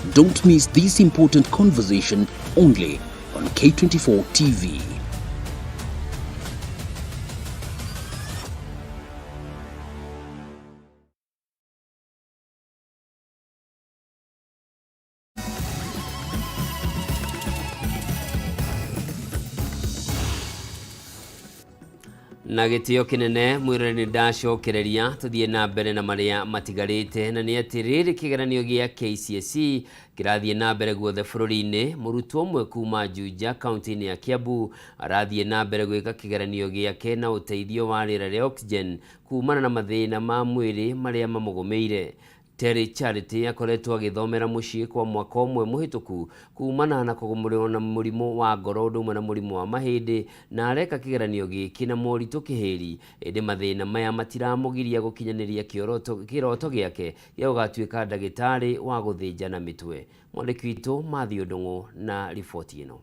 Don't miss this important conversation only on K24 TV. Na gitio kinene mwirani ndacokereria tuthie na mbere na maria matigarite na ni atiriri kigeranio gia KCSE kirathie na mbere guothe bururi-ini. Murutwo umwe kuma Juja kaunti-ini ya Kiambu arathie na mbere gwika kigeranio giake na uteithio wa rĩera rĩa oxygen kumana na mathina ma mwiri maria mamugumeire. Terry Charity akoretwo agithomera mucii kwa mwaka umwe muhituku kumana na kugumũrĩrwo na mũrimũ wa ngoro ũndũ na mũrimũ wa mahĩndĩ, na areka kigeranio gĩkĩ na moritũ kĩhĩri, ĩndĩ mathĩna maya matiramũgiria gũkinyanĩria kĩroto gĩake gĩa gũgatuĩka ndagĩtarĩ wa gũthĩnja na mĩtwe. Mwandĩki witũ Matthew Ndung'u na riboti ĩno.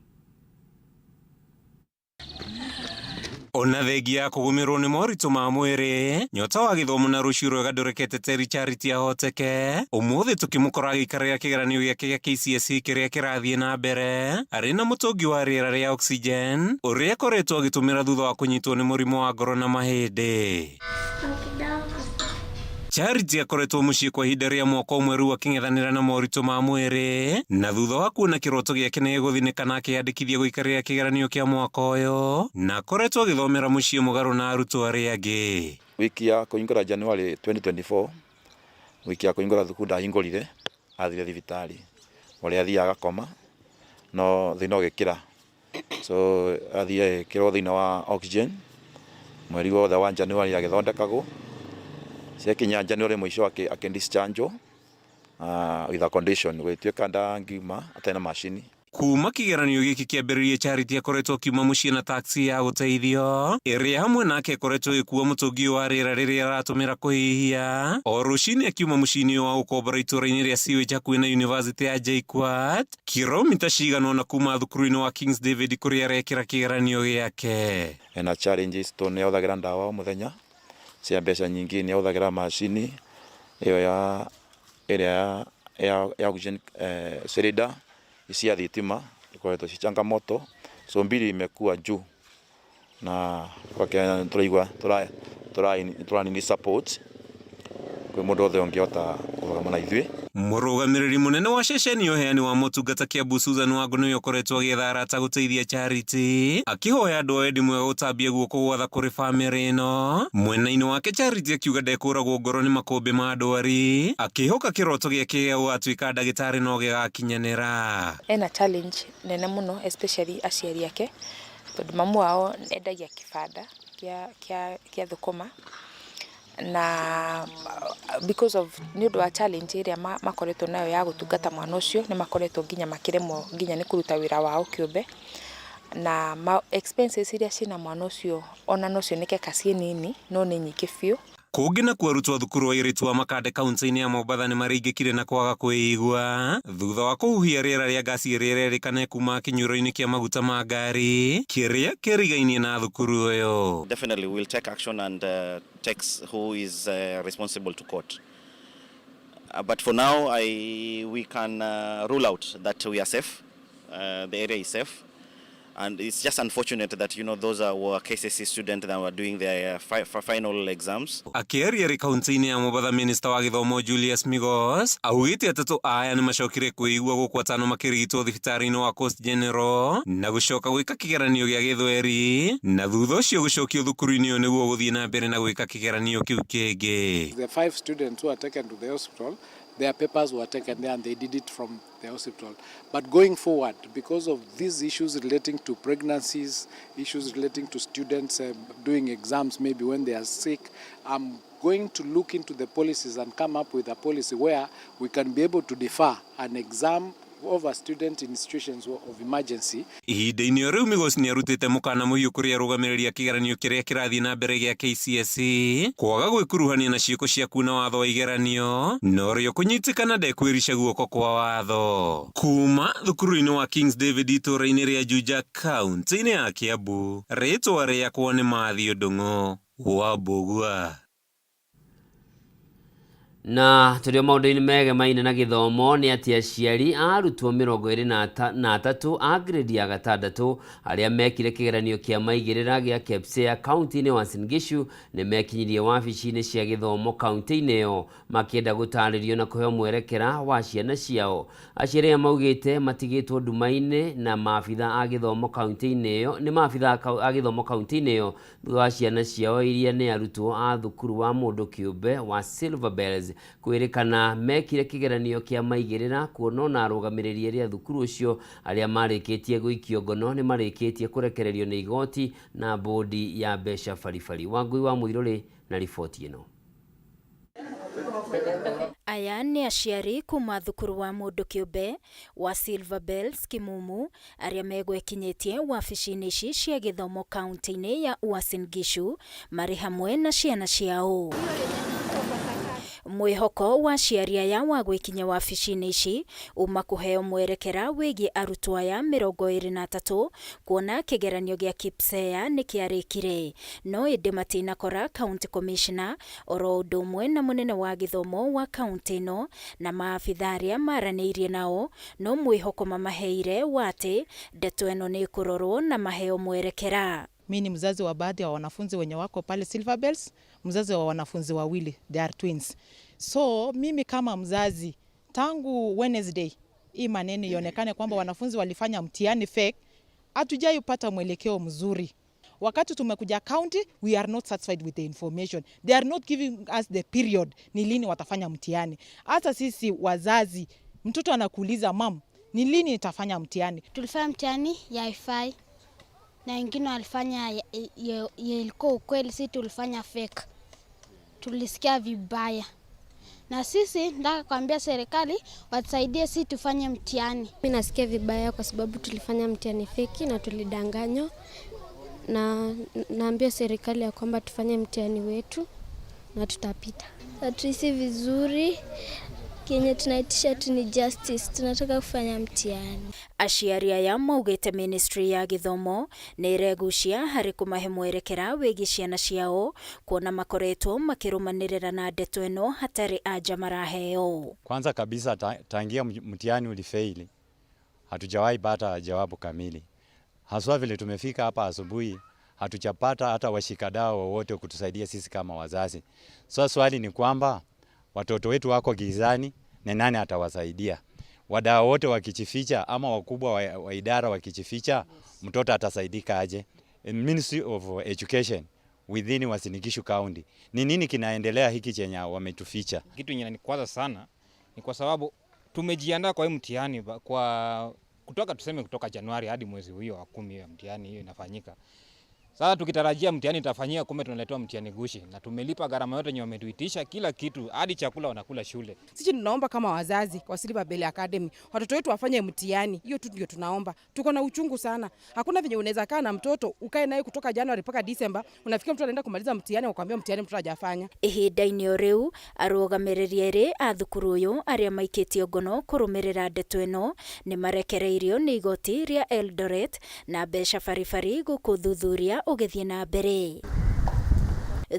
Ona thengia kugumirwo ni moritũ ma mwĩrĩ, nyota wa gĩthomo na rũciũ rwega ndũrekete Terry Charity ahoteke. Ũmũthĩ tũkĩmũkora agĩikarĩra kĩgeranio gĩake gĩa KCSE kĩrĩa kĩrathiĩ na mbere arĩ na mũtũngi wa rĩera rĩa oxygen ũrĩa akoretwo agĩtũmĩra thutha wa kũnyitwo nĩ mũrimũ wa ngoro na mahĩndĩ. Charity akoretwo muciĩ kwa ihinda rĩa mwaka ũmwe rĩu akĩng'ethanĩra na moritũ ma mwĩrĩ, na thutha wa kuona kĩroto gĩake nĩ gĩgũthinĩka na akĩyandĩkithia gũikarĩra kĩgeranio kĩa mwaka ũyũ, na akoretwo agĩthomera muciĩ mũgarũ na arutwo arĩa angĩ. Wiki ya kũhingũra January 2024, wiki ya kũhingũra thukuru ndahingũrire, athire thibitarĩ, ũrĩa athiaga agakoma no thĩna ũgĩkĩra, so athiĩ kĩrwo thĩna wa oxygen mweri wothe wa January agĩthondekagwo. Ciakinya January mwisho akĩdischargewo with a condition gwĩtuĩka ndangiuma atarĩ na macini. Kuma kigeranio gĩkĩ kĩambĩrĩrie Charity akoretwo akiuma muciĩ na taxi ya gũteithio, ĩrĩa hamwe nake akoretwo ĩkuua mũtũngi wa rĩera rĩrĩa aratũmĩra kũhihia. O rũcinĩ akiuma mũciĩ-inĩ wa gũkombora itũũra-inĩ rĩa Sewage hakuhĩ na University ya JKUAT, kilomita cigana ũna kuma thukuru-inĩ wa Kings David kũrĩa arekĩra kigeranio gĩake. Ena challenges to nĩ ahũthagĩra ndawa o mũthenya cia mbeca nyingĩ, nĩ ahũthagĩra macini ĩyo ya oxygen cylinder cia thitima ikoretwo ci changamoto, so mbili imekuwa juu na kwa kile turaigua tũranini support kwa mũndũ othe ũngĩhota kũrũgama na ithuĩ. Mũrũgamĩrĩri mũnene wa ceceni ũheani wa motungata Kiambu Susan Wangũ nĩwe ũkoretwo agĩetha arata gũteithia Charity, akĩhoya andũ a wendi mwega gũtambia guoko gwatha kũrĩ bamĩrĩ ĩno. Mwena-inĩ wake Charity akiuga ndekũragwo ngoro nĩ makũmbĩ ma ndwari, akĩhoka kĩroto gĩake gĩa gũgatuĩka ndagĩtarĩ no gĩgakinyanĩra. Ena challenge nene mũno especially aciari ake, tondũ mamu wao endagia kĩbanda kĩa thũkũma, na because of nĩ ũndũ wa challenge ĩrĩa makoretwo nayo ya gũtungata mwana ũcio, nĩ makoretwo nginya makĩremwo nginya nĩ kũruta wĩra wao kĩũmbe, na expenses iria ciĩna mwana ũcio ona no cioneke kaciĩ nini no nĩ nyingĩ biũ. Kũngĩ na arutwo thukuru wa airĩtu wa Makande kaunti-inĩ ya Mombatha nĩ maringĩkire na kwaga kwĩigua thutha wa kũhuhia rĩera rĩa gasi ĩrĩa ĩrerĩkana kuma kĩnyũro-inĩ kĩa maguta ma ngari kĩrĩa kĩrigainie na thukuru ũyũ. Definitely we'll take action and take who is responsible to court. But for now we can rule out that we are safe. The area is safe. And it's just unfortunate that, those were KCSE students that were doing their final exams. Akĩaria rĩ kaunti-inĩ ya Mombatha, Minister wa Gĩthomo Julius Migos augĩte atatũ aya nĩ macokire kwĩigua gũkũ atano makĩrigitwo thibitarĩ-inĩ wa Coast General na gũcoka gwĩka kĩgeranio gĩa gĩthweri, na thutha ũcio gũcokio thukuru-inĩ ũyũ nĩguo gũthiĩ na mbere na gwĩka kĩgeranio kĩu kĩngĩ. The 5 students who are taken to the hospital, their papers were taken there and they did it from the hospital. But going forward, because of these issues relating to pregnancies, issues relating to students doing exams maybe when they are sick, I'm going to look into the policies and come up with a policy where we can be able to defer an exam over student in situations of emergency. Ihinda-inĩ rĩu Migos nĩ arutĩte mũkana mũhiũ kũrĩ arũgamĩrĩri a kĩgeranio kĩrĩa kĩrathiĩ na mbere gĩa KCSE kwaga gwĩkuruhania na ciĩko cia kuna watho wa igeranio, no rĩo kũnyitĩkana ndekwĩrica guoko kwa watho. Kuma thukuru-inĩ wa Kings David itũũra-inĩ rĩa Juja kaunti-inĩ ya Kiambu, rĩtwa rĩakwa nĩ Matthew Ndung'u wa Mbũgua. Na turio maundu-ini mege maine na githomo ni ati aciari arutwo 23 a grade ya gatandatu aria mekire kigeranio kia maigirira gia KPSEA kaunti-ini Uasin Gishu ni mekinyirie wabici-ini cia githomo kaunti-ini iyo makienda gutaririo na kuheo mwerekera wa ciana ciao. Aciari maugite matigitwo nduma-ini na maabitha a githomo kaunti-ini iyo ni maabitha a githomo kaunti-ini iyo thutha wa ciana ciao iria ni arutwo a thukuru wa mundu kiumbe wa Silver Bells kwirikana mekire kigeranio kia maigirira kuona na arugamiriri aria thukuru ucio aria marikitie guikio ngono ni marikitie kurekererio ni igoti na bodi ya besha farifari. Wangui wa Muiruri na ripoti ino. Aya ni aciari kuma thukuru wa mundu kiumbe wa Silver Bells Kimumu aria megwekinyitie wabici-ini ici cia githomo kaunti-ini ya Uasin Gishu mari hamwe na ciana ciao. Mwihoko wa ciari aya wa gwikinya wabici-ini ici uma kuheo mwerekera wigie arutwo aya 23 kuona kigeranio gia KPSEA ni kiarikire no indi matinakora county commissioner oro undu umwe na munene wa githomo wa county ino na maabitha aria maraniirie nao no mwihoko mamaheire wati ndeto ino ni kurorwo na maheo mwerekera. Mimi ni mzazi wa baadhi ya wanafunzi wenye wako pale Silver Bells, mzazi wa wanafunzi wawili, they are twins. So mimi kama mzazi tangu Wednesday hii maneno ionekane kwamba wanafunzi walifanya mtihani fake, hatujaipata mwelekeo mzuri. Wakati tumekuja county, we are not satisfied with the information. They are not giving us the period ni lini watafanya mtihani. Hata sisi wazazi, mtoto anakuuliza mam, ni lini nitafanya mtihani? Tulifanya mtihani ya IFI na wengine walifanya ilikuwa ukweli, sisi tulifanya fake. Tulisikia vibaya. Na sisi nataka kuambia serikali watusaidie sisi tufanye mtihani. Mimi nasikia vibaya kwa sababu tulifanya mtihani fake na tulidanganywa. Na naambia serikali ya kwamba tufanye mtihani wetu na tutapita. Hatuhisi vizuri. Kenye tunaitisha tu ni justice, tunataka kufanya mtihani. Aciari aya maugite ministry ya githomo ni iregucia hari kumahe mwerekera wigi ciana ciao kuona makoretwo makirumanirira na ndeto ino hatari aja maraheo. Kwanza kabisa tangia mtihani ulifeili hatujawahi pata jawabu kamili. Haswa vile tumefika hapa asubuhi hatujapata hata washikadau wowote kutusaidia sisi kama wazazi. So swali ni kwamba watoto wetu wako gizani na nani atawasaidia? Wadau wote wakichificha ama wakubwa wa idara wakichificha, mtoto atasaidika aje? Ministry of Education within Uasin Gishu County, ni nini kinaendelea hiki chenye wametuficha? Kitu inanikwaza sana ni kwa sababu tumejiandaa kwa hii mtihani kwa kutoka Januari hadi mwezi huo wa 10 ya mtihani hiyo inafanyika. Sasa tukitarajia mtihani itafanyika, kumbe tunaletewa mtihani gushi na tumelipa gharama yote yenye wametuitisha, kila kitu hadi chakula wanakula shule. Sisi tunaomba kama wazazi kwa Silver Bell Academy watoto wetu wafanye mtihani. Hiyo tu ndio tunaomba. Tuko na uchungu sana. Hakuna venye unaweza kaa na mtoto ukae naye kutoka Januari mpaka December, unafikia mtu anaenda kumaliza mtihani ukwambia mtihani mtu hajafanya. Ihinda-ini riu arugamiriri eri a thukuru uyu aria maikitio ngono kurumirira ndeto ino ni marekereirio ni igoti ria Eldoret na besha farifari gukuthuthuria ugithie na mbere.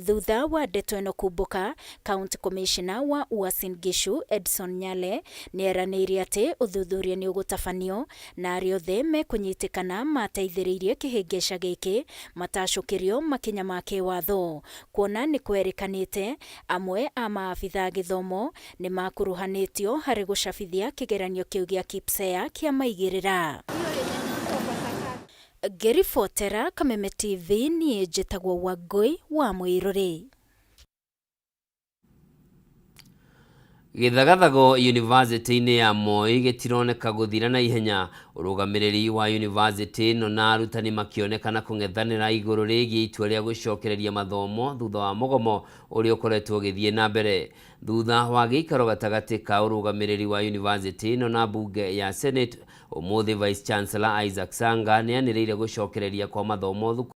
Thutha wa ndeto ino kumbuka, County Commissioner wa Uasin Gishu Edson Nyale ni eranirie ati uthuthuria ni ugutafanio na ariothe mekunyitikana mateithiriirie kihingisha giki matashukirio makinya ma kiwatho kuona ni kwerikanite amwe a maabitha githomo ni makuruhanitio hari gucabithia kigeranio kiu gia KPSEA kia maigirira. Gerifotera Kameme TV ni njitagwo Wangui wa Muiruri. Githagathago University-ini ya Moi gitironeka guthira na ihenya. Urugamiriri wa university no na arutani makionekana kung'ethanira iguru rigie itua ria gucokereria mathomo thutha wa mugomo uria ukoretwo ugithie na mbere. Thutha wa giikaro gatagati ka urugamiriri wa university no na bunge ya Senate, umuthi Vice Chancellor Isaac Sanga ni anirire gucokereria kwa mathomo thukuru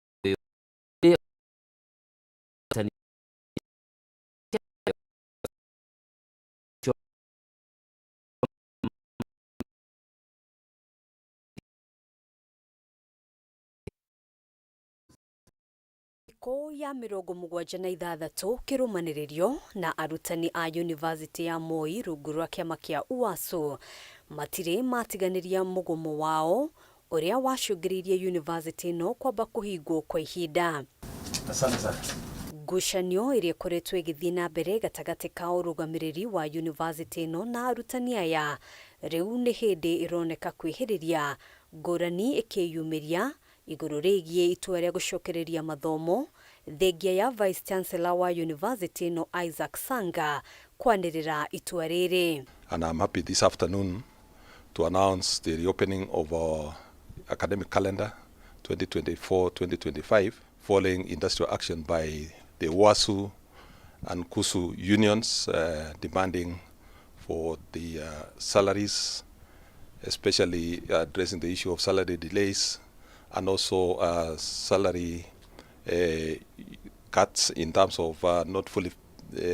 Thoko ya 76 kirumaniririo na arutani a University ya Moi rungu rwa kiama kia UASU matire matiganiria mugomo wao uria wacungiririe university no kwamba kuhingwo kwa ihinda. Ngucanio iria koretwo igithii na mbere gatagati ka urugamiriri wa university no na arutani aya riu ni hindi ironeka kwihiriria ngurani ikiyumiria iguru rigie itua ria gucokereria mathomo thengia ya Vice Chancellor wa University no Isaac Sanga kwanirira itua riri. And I'm happy this afternoon to announce the reopening of our academic calendar 2024-2025 following industrial action by the UASU and KUSU unions demanding for the salaries, especially addressing the issue of salary delays and also salary cuts in terms of not fully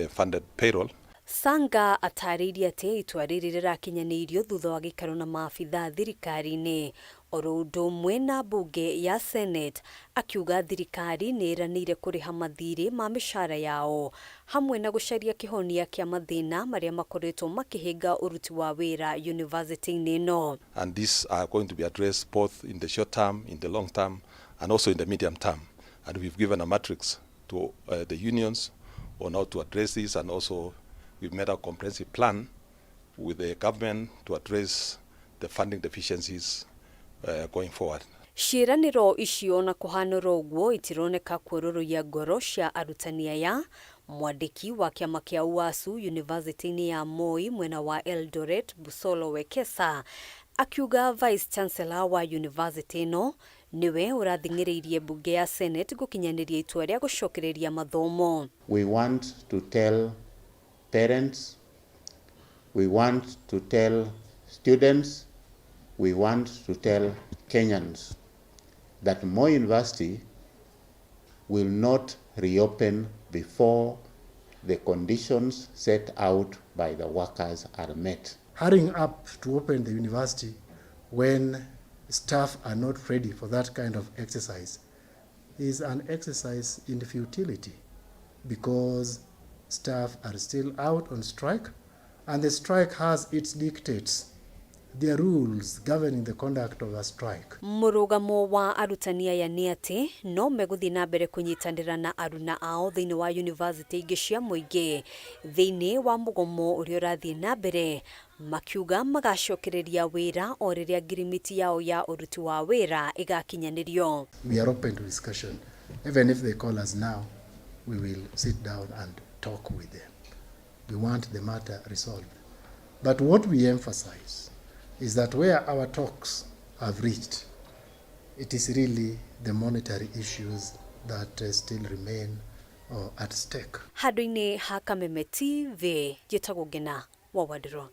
funded payroll. Sanga atariria ati itua riri rirakinyanirio thutha wa gikaro na maafitha thirikari-ini oro undu umwe na bunge ya Senate akiuga thirikari ni iranire kuriha mathiri ma mishara yao hamwe na gucaria kihonia kia mathina maria makoretwo makihinga uruti wa wira university-ini no. And these are going to be addressed both in the short term, in the long term and also in the medium term. And we've given a matrix to the unions on how to address this, and also we've made a comprehensive plan with the government to address the funding deficiencies going forward. Ciraniro icio na kuhanura uguo itironeka kururuya ngoro cia arutani aya. Mwandiki wa kiama kia UASU University-ini ya Moi mwena wa Eldoret Busolo Wekesa akiuga Vice Chancellor wa University no niwe urathingiririe bunge ya Senate gukinyaniria itua ria gucokereria mathomo. We want to tell parents, we want to tell students, we want to tell Kenyans that Moi University will not reopen before the conditions set out by the workers are met. Hurrying up to open the university when staff are not ready for that kind of exercise is an exercise in futility, because staff are still out on strike, and the strike has its dictates, the rules governing the conduct of a strike. Murugamo wa arutani aya ni ati no meguthi na mbere kunyitanira na aruna ao thiini wa university ingi cia muingi thiini wa mugomo uria urathii na mbere makiuga magacokereria wira o riria ngirimiti yao ya uruti wa wira igakinyanirio. We are open to discussion. Even if they call us now, we will sit down and talk with them. We want the matter resolved. But what we emphasize is that where our talks have reached, it is really the monetary issues that still remain at stake. Handu-ini ha Kameme TV, njitagwo Ngina wa Wadiro.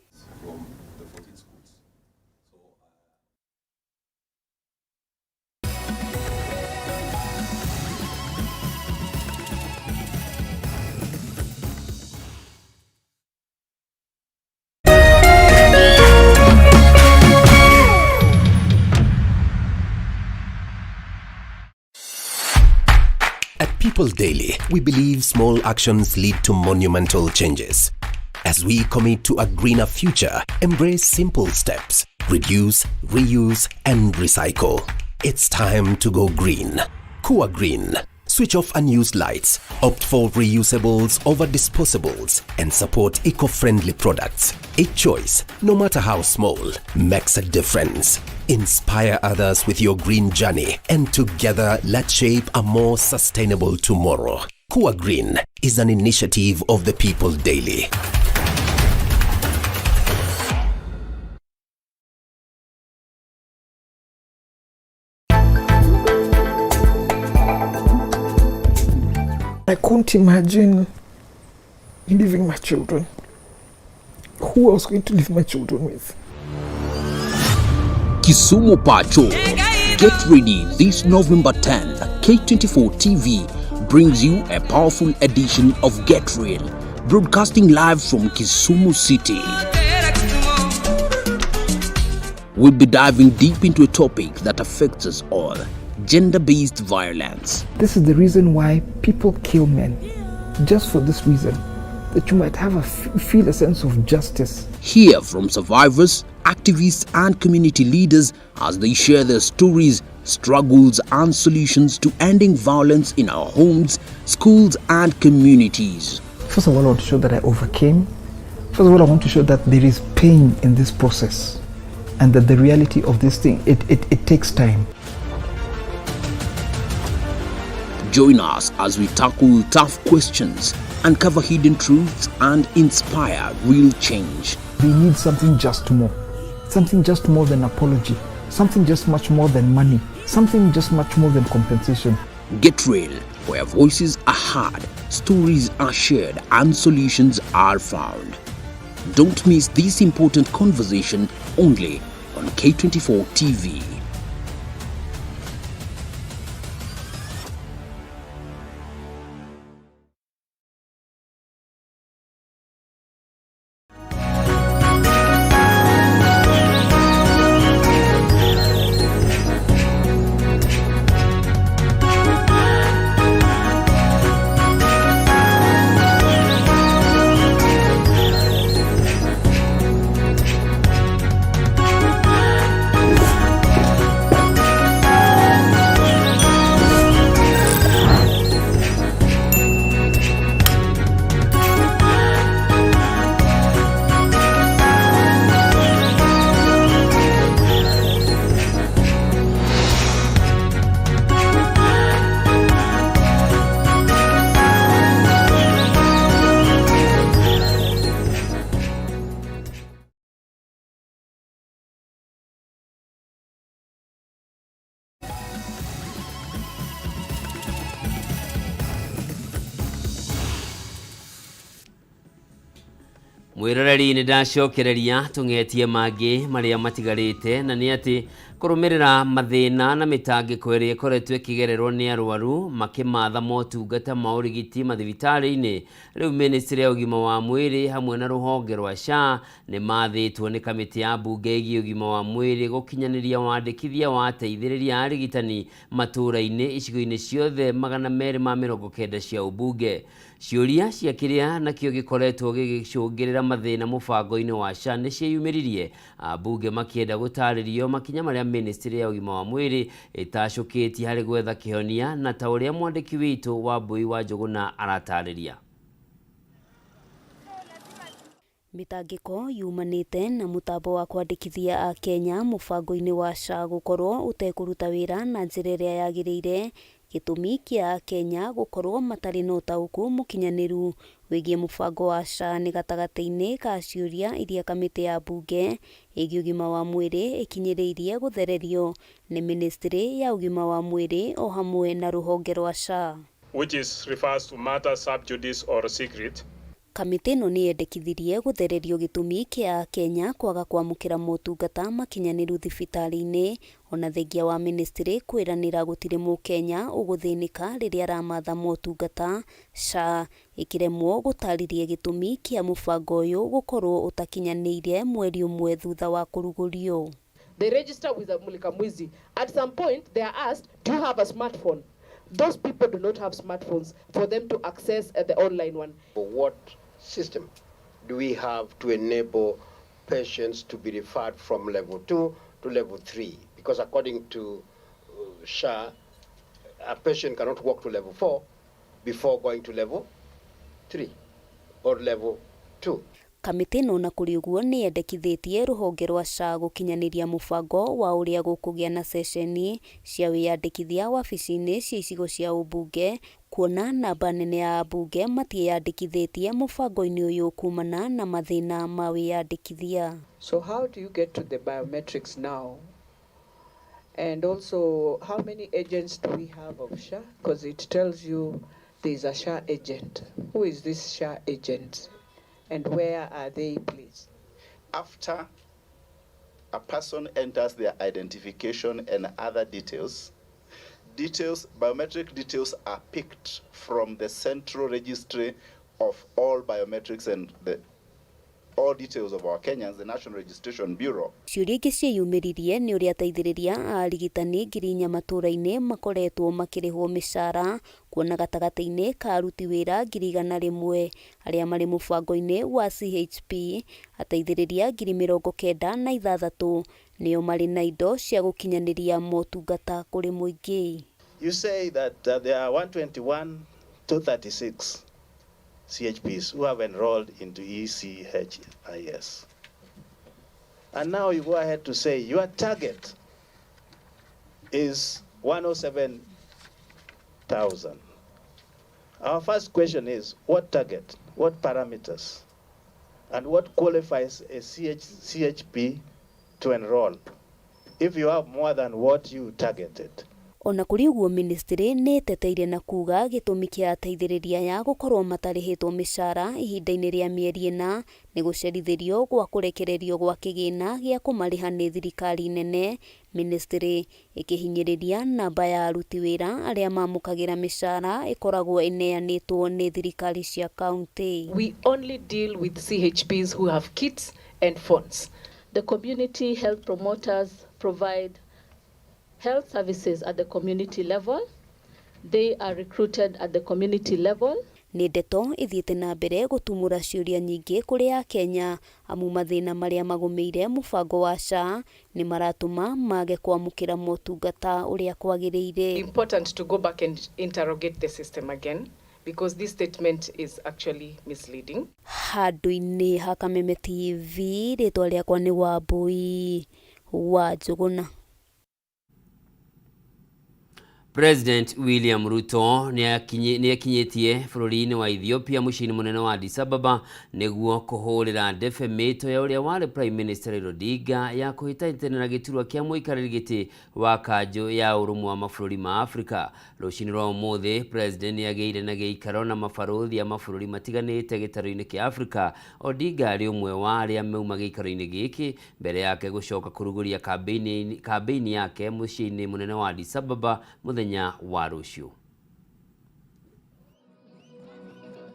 At People Daily, we believe small actions lead to monumental changes. As we commit to a greener future, embrace simple steps, reduce, reuse, and recycle. It's time to go green. Kua Green. Switch off unused lights, opt for reusables over disposables, and support eco-friendly products. A choice, no matter how small, makes a difference. Inspire others with your green journey, and together let's shape a more sustainable tomorrow. Kua Green is an initiative of the People Daily. I couldn't imagine leaving my children. Who I was going to leave my children with? Kisumu Pacho. Get ready this November 10th. K24 TV brings you a powerful edition of Get Real, broadcasting live from Kisumu City. We'll be diving deep into a topic that affects us all: gender-based violence. This is the reason why people kill men. Just for this reason, that you might have feel a sense of justice. Hear from survivors, activists and community leaders as they share their stories, struggles and solutions to ending violence in our homes, schools and communities. First of all, I want to show that I overcame. First of all, I want to show that there is pain in this process and that the reality of this thing, it takes time. Join us as we tackle tough questions, uncover hidden truths and inspire real change. We need something just more than apology, something just much more than money, something just much more than compensation. Get Real, where voices are heard, stories are shared and solutions are found. Don't miss this important conversation only on K24 TV. Mwiroreri ni ndacokereria tungetie mangi maria matigarite na ni ati kurumirira mathina na mitangiko iri ikoretwo ikigererwo ni arwaru makimatha motungata ma urigiti mathibitari-ini. Riu ministry ya ugima wa mwiri hamwe na ruhonge rwa SHA ni mathitwo ni kamiti ya bunge igi ugima wa mwiri gukinyaniria wandikithia wa ateithiriria arigitani matura-ini icigo-ini ciothe 290 cia ubunge. Ciuria cia kiria nakio gikoretwo gigicungirira mathina mubango-ini wa SHA ni cieyumiririe, abunge makienda gutaririo makinya maria ministry ya ugima wa mwiri itacukitie hari gwetha kihonia na ta uria mwandiki witu wa Mbui wa Njuguna aratariria. Mitangiko yumanite na mutambo wa kwandikithia a Kenya mubango-ini wa SHA gukorwo utekuruta wira na njira iria yagiriire, gitumi kia Kenya gukorwo matari na utauku mukinyaniru wigie mubango wa SHA ni gatagati-ini ka ciuria iria kamiti ya bunge igi ugima wa mwiri ikinyiriirie guthererio ni ministry ya ugima wa mwiri o hamwe na ruhonge rwa SHA, which refers to matters sub judice or secret. Kamiti no ni yendekithirie guthererio gitumi kia Kenya kwaga kwamukira motungata makinyaniru thibitari-ini ona thengia wa ministry kwiranira gutire Mukenya uguthinika riria aramatha motungata. SHA ikiremwo gutaririe gitumi kia mubango uyu gukorwo utakinyaniire mweri umwe thutha wa kurugurio. They register with a mulika mwizi. At some point they are asked, do you have a smartphone? Those people do not have smartphones for them to access the online one. What system do we have to enable patients to be referred from level 2 to level 3? Because according to SHA, a patient cannot walk to level 4 before going to level 3 or level 2. Kamiti no na kuri uguo ni yendekithitie ruhonge rwa SHA gukinyaniria mubango wa uria gukugia na sesheni cia wiyandikithia wabici-ini cia icigo cia ubunge, kuona namba nene ya abunge matiyandikithitie mubango-ini uyu kumana na mathina ma wiyandikithia. So how do you get to the biometrics now? And also, how many agents do we have of SHA? Because it tells you there is a SHA agent. Who is this SHA agent? And where are they placed? After a person enters their identification and other details, biometric details are picked from the central registry of all biometrics and the all details of our Kenyans, the National Registration Bureau. Ciũria ingĩ ciĩyumĩririe nĩ ũrĩa ateithĩrĩria a arigitani ngiri inya matũũra-inĩ makoretwo makĩrĩhwo mĩcara, kuona gatagatĩ-inĩ ka aruti wĩra ngiri igana rĩmwe arĩa marĩ mũbango-inĩ wa CHP, ateithĩrĩria ngiri 96 nĩo marĩ na indo cia gũkinyanĩria motungata kũrĩ mũingĩ. You say that there are 121 to 36 CHPs who have enrolled into ECHIS. And now you go ahead to say your target is 107,000. Our first question is, what target, what parameters, and what qualifies a CHP to enroll if you have more than what you targeted? Ona kuri uguo ministry nĩ teteire na kuga gĩtũmi kĩa ateithĩrĩria ya gũkorwo matarĩhĩtwo mĩcara ihinda-inĩ rĩa mĩeri ĩna nĩ gũcerithĩrio gwa kũrekererio gwa kĩgĩna gĩa kũmarĩha nĩ thirikari nene, ministry ĩkĩhinyĩrĩria namba ya aruti wĩra arĩa mamũkagĩra mĩcara ĩkoragwo ĩneanĩtwo nĩ thirikari cia county. We only deal with CHPs who have kits and phones. The community health promoters provide health services at the community level. They are recruited at the community level. Nĩ ndeto ithiĩte na mbere gũtumũra ciũria nyingĩ kũrĩ Akenya amu mathĩna marĩa magũmĩire mũbango wa SHA nĩ maratũma mage kwamũkĩra motungata ũrĩa kwagĩrĩire. Important to go back and interrogate the system again because this statement is actually misleading. Handũ-inĩ ha Kameme TV, rĩtwa rĩakwa nĩ Wambui wa Njũgũna. President William Ruto nĩ akinyĩtie bũrũri-inĩ wa Ethiopia mũciĩ-inĩ mũnene wa Addis Ababa nĩguo kũhũrĩra ndebe mĩto ya ũrĩa warĩ Prime Minister Raila Odinga ya kũhĩtahĩtanĩra gĩturwa kĩa mũikarĩri gĩtĩ wa kanjũ ya ũrũmwe wa mabũrũri ma Afrika. Rũciinĩ rwa ũmũthĩ, President nĩ agĩire na gĩikaro na mabarũthi a mabũrũri matiganĩte gĩtarũ-inĩ kĩa Afrika. Odinga arĩ ũmwe wa arĩa mauma gĩikaro-inĩ gĩkĩ mbere yake gũcoka kũrugũria kambĩini yake mũciĩ-inĩ mũnene wa Addis Ababa mũthenya wa rũciũ.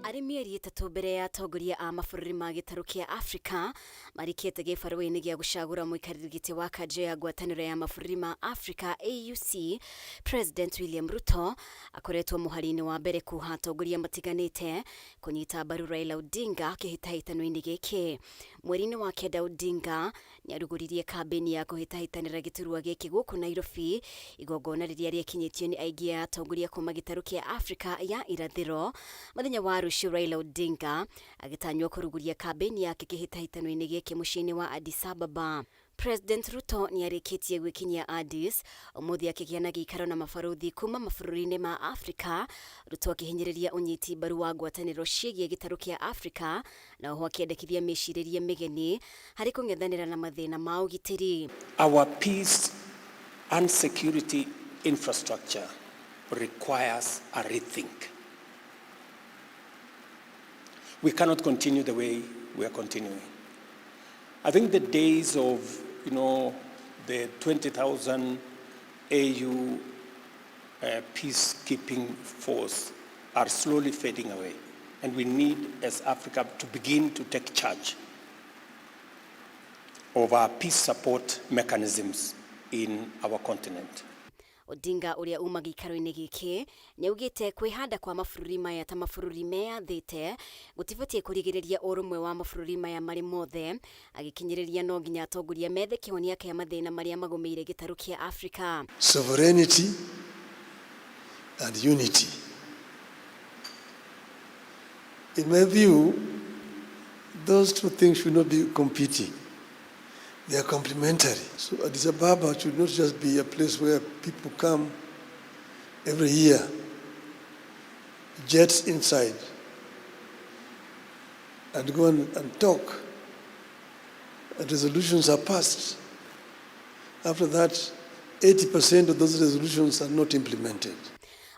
Arĩ mĩeri ĩtatũ mbere ya atongoria a mabũrũri ma gĩtarũ kĩa Afrika marikĩte gĩbarũa-inĩ gĩa gũcagũra mũikarĩri gĩtĩ wa kanjũ ya ngwatanĩro ya mabũrũri ma Afrika AUC, President William Ruto akoretwo mũhari-inĩ wa mbere kuha atongoria matiganĩte kũnyita mbaru Raila Odinga kĩhĩtahĩtano-inĩ gĩkĩ. Mweri-inĩ wa kenda, Odinga nĩ arugũririe kambĩini ya kũhĩtahĩtanĩra gĩturwa gĩkĩ gũkũ Nairobi, igongona rĩrĩa rĩekinyĩtio nĩ aingĩ a atongoria kuma gĩtarũ kĩa Afrika ya irathĩro. Mũthenya wa rũciũ, Raila Odinga agĩtanywo kũrugũria kambĩini yake kĩhĩtahĩtano-inĩ gĩkĩ mũciĩ-inĩ wa Addis Ababa. President Ruto nĩ arĩkĩtie gwĩkinyia Addis ũmũthĩ akĩgĩa na gĩikaro na mabarũthi kuma mabũrũri-inĩ ma Afrika, Ruto akĩhinyĩrĩria ũnyiti mbaru wa ngwatanĩro ciĩgiĩ gĩtarũ kĩa Afrika na oho akĩendekithia mĩcirĩrie mĩgeni harĩ kũng'ethanĩra na mathĩna ma ũgitĩri. Our peace and security infrastructure requires a rethink. We cannot continue the way we are continuing. I think the days of, the 20,000 AU peacekeeping force are slowly fading away. And we need, as Africa, to begin to take charge of our peace support mechanisms in our continent. Odinga ũrĩa uma gĩikaro-inĩ gĩkĩ nĩ augĩte kwĩhanda kwa mabũrũri maya ta mabũrũri meyathĩte gũtibatiĩ kũrigĩrĩria ũrũmwe wa mabũrũri maya marĩ mothe, agĩkinyĩrĩria no nginya atongoria methe kĩhonia kĩa mathĩna marĩa magũmĩire gĩtarũ kĩa Afrika. Sovereignty and unity. In my view, those two things should not be competing. They are complementary. So Addis Ababa should not just be a place where people come every year, jets inside, and go and talk. And resolutions are passed. After that, 80% of those resolutions are not implemented.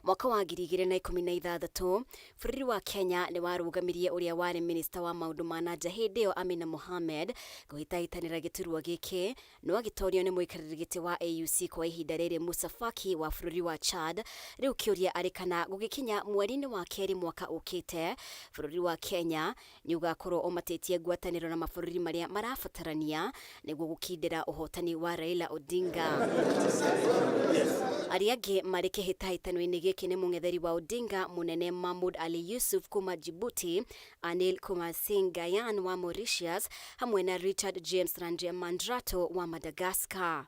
mwaka wa 2016 bũrũri wa Kenya nĩ warũgamirie ũrĩa warĩ minista wa maũndũ ma nanja hĩndĩ ĩyo Amina Mohamed kũhĩtahĩtanĩra gĩturwa gĩkĩ no agĩtorio nĩ mũikarĩri gĩtĩ wa AUC kwa ihinda rĩrĩ Musa Faki wa bũrũri wa Chad. Rĩu kĩũria arĩ kana gũgĩkinya mweri-inĩ wa kerĩ mwaka ũkĩte bũrũri wa Kenya nĩ ũgakorwo ũmatĩtie ngwatanĩro na mabũrũri marĩa marabatarania nĩguo gũkindĩra ũhotani wa Raila Odinga. Arĩa angĩ marĩ kĩhĩtahĩtano-inĩ gĩkĩ nĩ mũng'etheri wa Odinga mũnene Mahmoud Ali Yusuf kuma Djibouti, Anil Kumar Singh Gayan wa Mauritius hamwe na Richard James Mandrato wa Madagascar.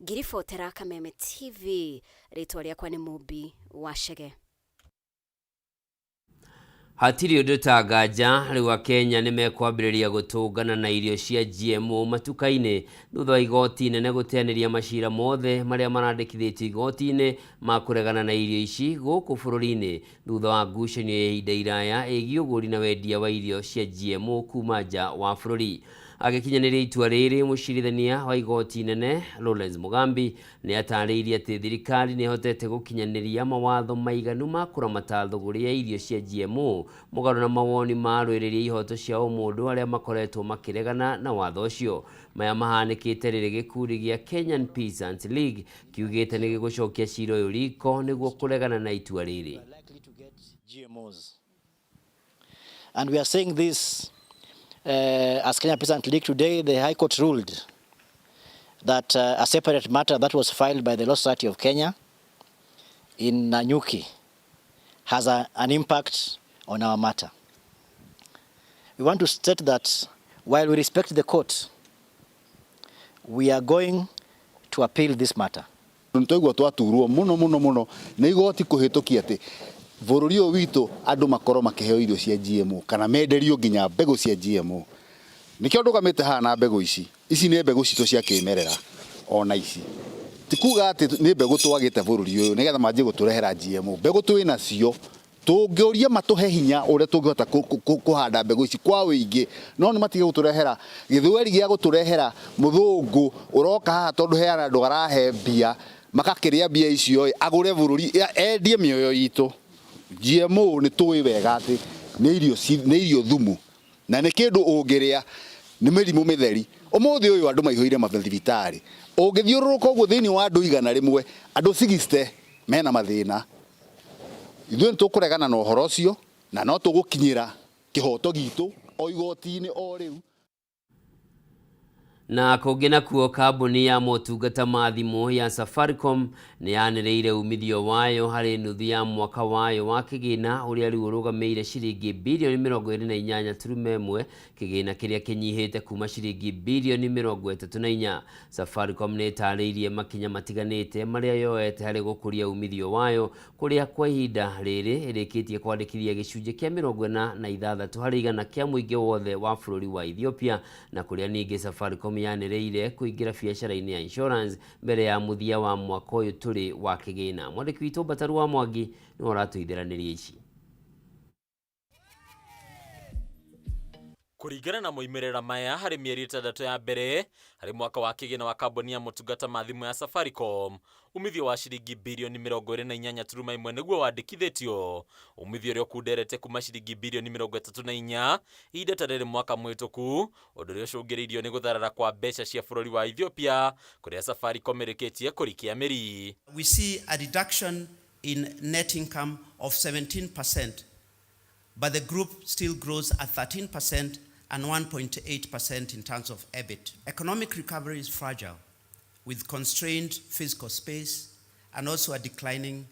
Ngiribotera Kameme TV, rĩtwa rĩakwa nĩ Mũmbi wa Chege. Hatiri ũndũ ta nganja rĩu Akenya nĩ mekwambĩrĩria gũtũngana na irio cia GMO matuka-inĩ thutha wa igoti inene gũteanĩria macira mothe marĩa marandĩkithĩtio igoti-inĩ ma kũregana na irio ici gũkũ bũrũri-inĩ thutha wa ngucanio ya ihinda iraya ĩgiĩ ũgũri na wendia wa irio cia GMO kuma nja wa bũrũri. Agĩkinyanĩria itua rĩrĩ mũcirithania wa igoti inene Lawrence Mugambi nĩ atarĩirie atĩ thirikari nĩ hotete gũkinyanĩria mawatho maiganu ma kũramata thũgũrĩ ya irio cia GMO mũgarũ na mawoni ma arũĩrĩria ihoto cia ũmũndũ arĩa makoretwo makĩregana na watho ũcio. Maya mahanĩkĩte rĩrĩ gĩkundi gĩa Kenyan Peasants League kiugĩte nĩ gĩgũcokia cira ũyũ riko nĩguo kũregana na itua rĩrĩ. And we are saying this as Kenya Peasant League today. The High Court ruled that a separate matter that was filed by the Law Society of Kenya in Nanyuki has an impact on our matter. We want to state that while we respect the court, we are going to appeal this matter. Ntoigwa twaturwo muno nĩ igoti kũhĩtũkia atĩ bũrũri ũyũ witũ andũ makorwo makĩheo irio cia GMO kana menderio nginya mbegũ cia GMO. Nĩkĩo ndũgamĩte haha na mbegũ ici nĩ mbegũ citũ cia kĩmerera ona ici. Ti kuga atĩ nĩ mbegũ twagĩte bũrũri ũyũ nĩgetha manjie gũtũrehera GMO. Mbegũ twĩ nacio tũngĩũria matũhe hinya ũrĩa tũngĩhota kũhanda mbegũ ici kwa wĩingĩ, no nĩ matige gũtũrehera gĩthweri gĩa gũtũrehera mũthũngũ ũroka haha tondũ heana andũ arahe mbia makakĩrĩa mbia icio agũre bũrũri endie mĩoyo itũ. GMO nĩ tũĩ wega atĩ nĩ irio thumu na nĩ kĩndũ ũngĩrĩa nĩ mĩrimũ mĩtheri. Ũmũthĩ ũyũ andũ maihũire mathibitarĩ, ũngĩthiũrũrũka ũguo thĩinĩ wa andũ 100 andũ 60 mena mathĩna. Ithuĩ nĩ tũkũregana na ũhoro ũcio na no tũgũkinyĩra kĩhoto gitũ o igoti-inĩ o rĩu. Na kũngĩ nakuo kambuni ya motungata ma thimũ ya Safaricom nĩ yanĩrĩire umithio wayo harĩ nuthu ya mwaka wayo wa kĩgĩna ũrĩa rĩu ũrũgamĩire ciringi birioni 28.1, kĩgĩna kĩrĩa kĩnyihĩte kuma ciringi birioni 34. Safaricom nĩ ĩtarĩirie makinya matiganĩte marĩa yoete harĩ gũkũria umithio wayo, kũrĩa kwa ihinda rĩrĩ ĩrĩkĩtie kwandĩkithia gĩcunjĩ kĩa 46 harĩ igana kĩa mũingĩ wothe wa bũrũri wa Ethiopia, na kũrĩa ningĩ Safaricom yanĩrĩire kũingĩra biacara-inĩ ya insurance mbere ya mũthia wa mwaka ũyũ tũrĩ wa kĩgĩna. Mwandĩki witũ Bataru wa Mwangi nĩ ũratũithĩranĩria ici. Kũringana na moimĩrĩra maya harĩ mĩeri 6 ya mbere harĩ mwaka wa kĩgĩna wa kambuni ya motungata ma thimũ ya Safaricom, umithio wa ciringi birioni 28.1 nĩguo wandĩkithĩtio, umithio ũrĩa ũkunderete kuma ciringi birioni 34 ihinda ta rĩrĩ mwaka mũhĩtũku, ũndũ ũrĩa ũcũngĩrĩirio nĩ gũtharara kwa mbeca cia bũrũri wa Ethiopia kũrĩa Safaricom ĩrĩkĩtie kũrikia mĩri. We see a reduction in net income of 17%, but the group still grows at 13% and 1.8% in terms of EBIT. Economic recovery is fragile, with constrained physical space and also a declining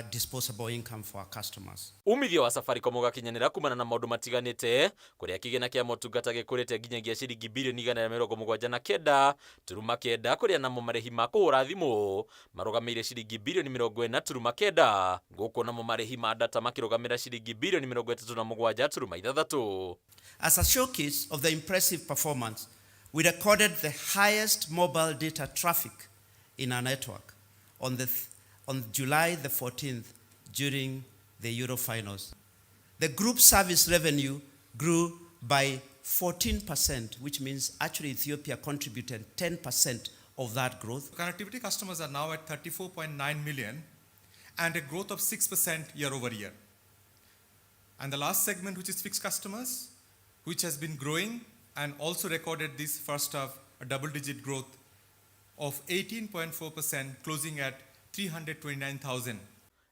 disposable income for our customers. Umithio wa Safaricom ũgakinyanĩra kumana na maũndũ matiganĩte, kũrĩa kĩgĩna kĩa motungata gĩkũrĩte nginyagia ciringi birioni 179.9, kũrĩa namo marĩhi ma kũhũra thimũ marũgamĩire ciringi birioni 40.9, gũkũ namo marĩhi ma data makĩrũgamĩra ciringi birioni 37.6. As a showcase of the impressive performance, we recorded the highest mobile data traffic in our network on July the 14th during the Euro finals. The group service revenue grew by 14%, which means actually Ethiopia contributed 10% of that growth. Connectivity customers are now at 34.9 million and a growth of 6% year over year. And the last segment, which is fixed customers, which has been growing and also recorded this first half a double-digit growth of 18.4%, closing at 329,000.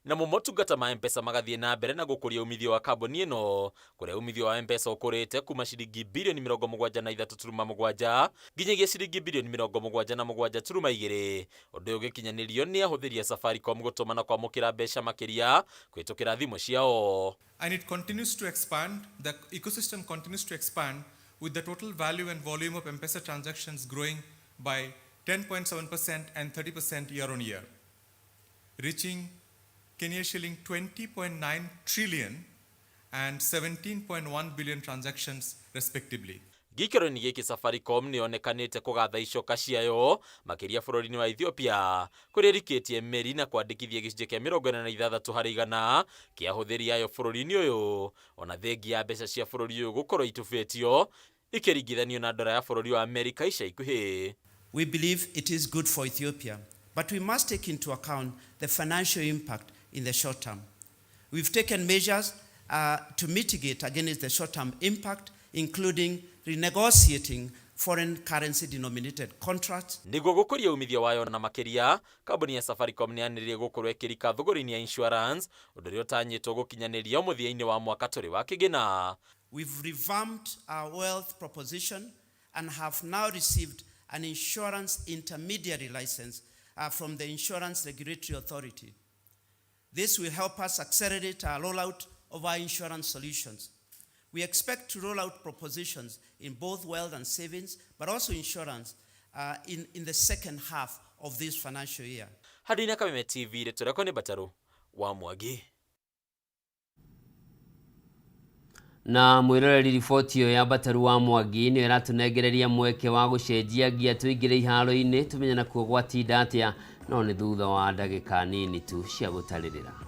Na motungata ma M-Pesa magathie na mbere na gukuria umithio wa kambuni ino kuria umithio wa M-Pesa ukurite kuma ciringi bilioni 73.7 nginyagia ciringi bilioni 77.2 undu ugikinyanirio ni ahuthiria Safaricom gutumana kwa mukira mbeca makiria kwitukira thimu ciao. And it continues to expand, the ecosystem continues to expand with the total value and volume of M-Pesa transactions growing by 10.7% and 30% year on year, reaching Kenya shilling 20.9 trillion and 17.1 billion transactions respectively. Gikero-ini giki Safaricom nionekanite kugatha icoka ciayo makiria bururi-ini wa Ethiopia kuria rikitie meri na kwandikithia gicunjĩ kia 46% kia ahuthiri ayo bururi-ini uyu ona thengi ya mbeca cia bururi uyu gukorwo itubĩtio ikiringithanio na dola ya bururi wa Amerika ica ikuhĩ. We believe it is good for Ethiopia, but we must take into account the financial impact in the short term. We've taken measures to mitigate against the short-term impact, including renegotiating foreign currency denominated contracts. Niguo gukuria umithio wayo na makiria, kambuni ya Safaricom ni aniririe gukorwo ikirika thogori-ini ya insurance undu ri utanyitwo gukinyaniria muthia-ini wa mwaka turi wa kigina. We've revamped our wealth proposition and have now received an insurance intermediary license from the Insurance Regulatory Authority. This will help us accelerate our rollout of our insurance solutions. We expect to roll out propositions in both wealth and savings, but also insurance in the second half of this financial year. Hadina Kameme TV retoreko ni Bataru wa Mwagi. Na mwiroreri riboti yo ya Bataru wa Mwagi ni iratunengereria mweke wa gucenjia gia tuingire iharo-ini tumenya na kuo gwatinda atia no ni thutha wa ndagika nini tu cia gutaririra.